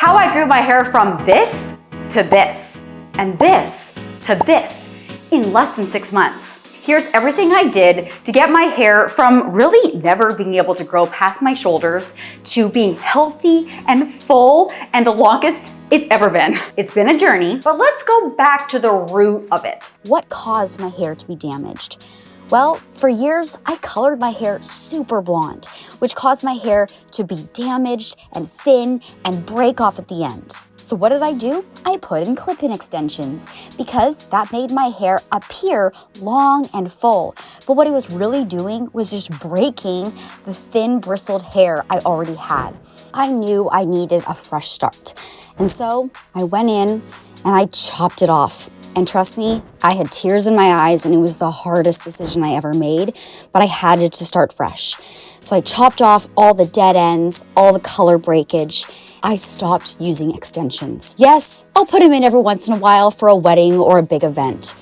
how I grew my hair from this to this, and this to this in less than 6 months. Here's everything I did to get my hair from really never being able to grow past my shoulders to being healthy and full and the longest it's ever been. It's been a journey, but let's go back to the root of it. What caused my hair to be damaged? Well, for years, I colored my hair super blonde, which caused my hair to be damaged and thin and break off at the ends. So what did I do? I put in clip-in extensions because that made my hair appear long and full. But what it was really doing was just breaking the thin bristled hair I already had. I knew I needed a fresh start. And so I went in and I chopped it off. And trust me, I had tears in my eyes and it was the hardest decision I ever made, but I had to start fresh. So I chopped off all the dead ends, all the color breakage. I stopped using extensions. Yes, I'll put them in every once in a while for a wedding or a big event,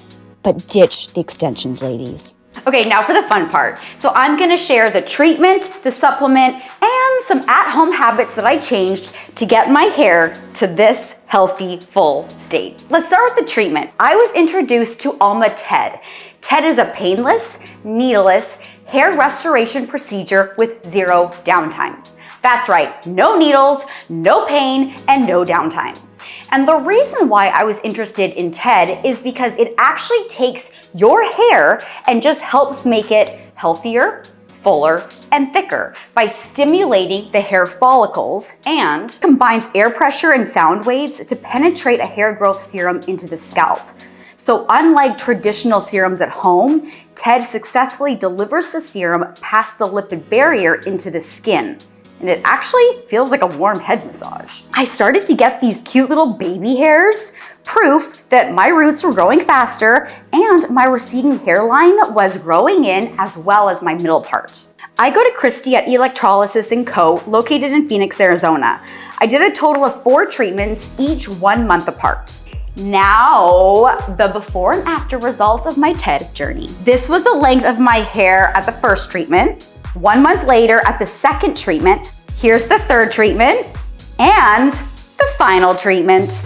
but ditch the extensions, ladies. Okay, now for the fun part. So I'm gonna share the treatment, the supplement, and some at-home habits that I changed to get my hair to this healthy, full state. Let's start with the treatment. I was introduced to Alma TED. TED is a painless, needleless hair restoration procedure with 0 downtime. That's right, no needles, no pain, and no downtime. And the reason why I was interested in TED is because it actually takes your hair and just helps make it healthier, fuller, and thicker by stimulating the hair follicles and combines air pressure and sound waves to penetrate a hair growth serum into the scalp. So unlike traditional serums at home, TED successfully delivers the serum past the lipid barrier into the skin. And it actually feels like a warm head massage. I started to get these cute little baby hairs, proof that my roots were growing faster and my receding hairline was growing in as well as my middle part. I go to Christy at Electrolysis & Co. located in Phoenix, Arizona. I did a total of 4 treatments, each 1 month apart. Now, the before and after results of my TED journey. This was the length of my hair at the first treatment. 1 month later at the second treatment. Here's the third treatment and the final treatment.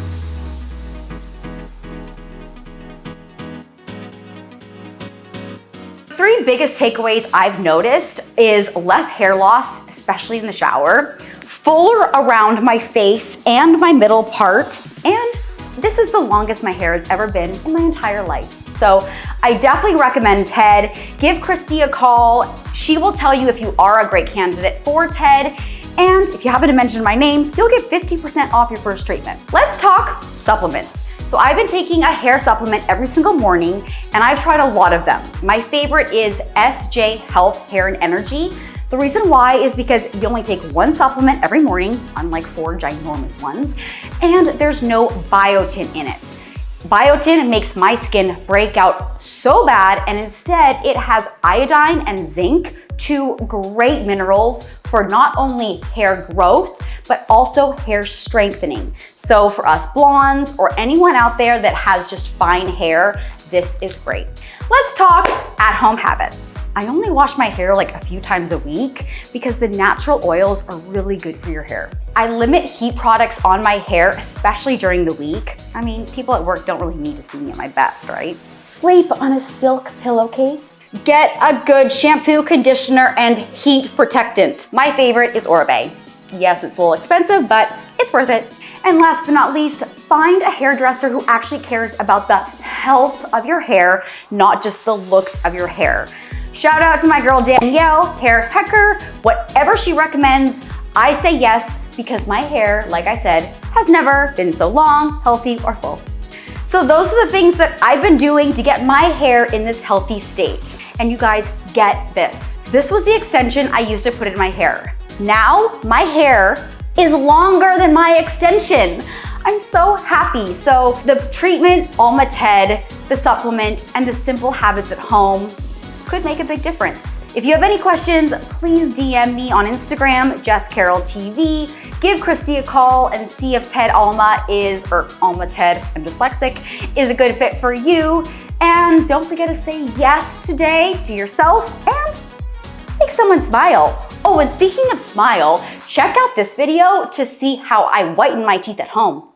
The 3 biggest takeaways I've noticed is less hair loss, especially in the shower, fuller around my face and my middle part, and this is the longest my hair has ever been in my entire life. So I definitely recommend TED. Give Christy a call. She will tell you if you are a great candidate for TED. And if you happen to mention my name, you'll get 50% off your first treatment. Let's talk supplements. So I've been taking a hair supplement every single morning and I've tried a lot of them. My favorite is SJ Health Hair and Energy. The reason why is because you only take 1 supplement every morning, unlike 4 ginormous ones, and there's no biotin in it. Biotin makes my skin break out so bad, and instead it has iodine and zinc, 2 great minerals for not only hair growth, but also hair strengthening. So for us blondes or anyone out there that has just fine hair, this is great. Let's talk at-home habits. I only wash my hair like a few times a week because the natural oils are really good for your hair. I limit heat products on my hair, especially during the week. I mean, people at work don't really need to see me at my best, right? Sleep on a silk pillowcase. Get a good shampoo, conditioner, and heat protectant. My favorite is Oribe. Yes, it's a little expensive, but it's worth it. And last but not least, find a hairdresser who actually cares about the health of your hair, not just the looks of your hair. Shout out to my girl Danielle, hair hacker. Whatever she recommends, I say yes because my hair, like I said, has never been so long, healthy, or full. So those are the things that I've been doing to get my hair in this healthy state. And you guys get this. This was the extension I used to put in my hair. Now my hair is longer than my extension. I'm so happy. So the treatment, Alma TED, the supplement, and the simple habits at home could make a big difference. If you have any questions, please DM me on Instagram, Carroll TV. Give Christy a call and see if Alma TED, I'm dyslexic, is a good fit for you. And don't forget to say yes today to yourself and make someone smile. Oh, and speaking of smile, check out this video to see how I whiten my teeth at home.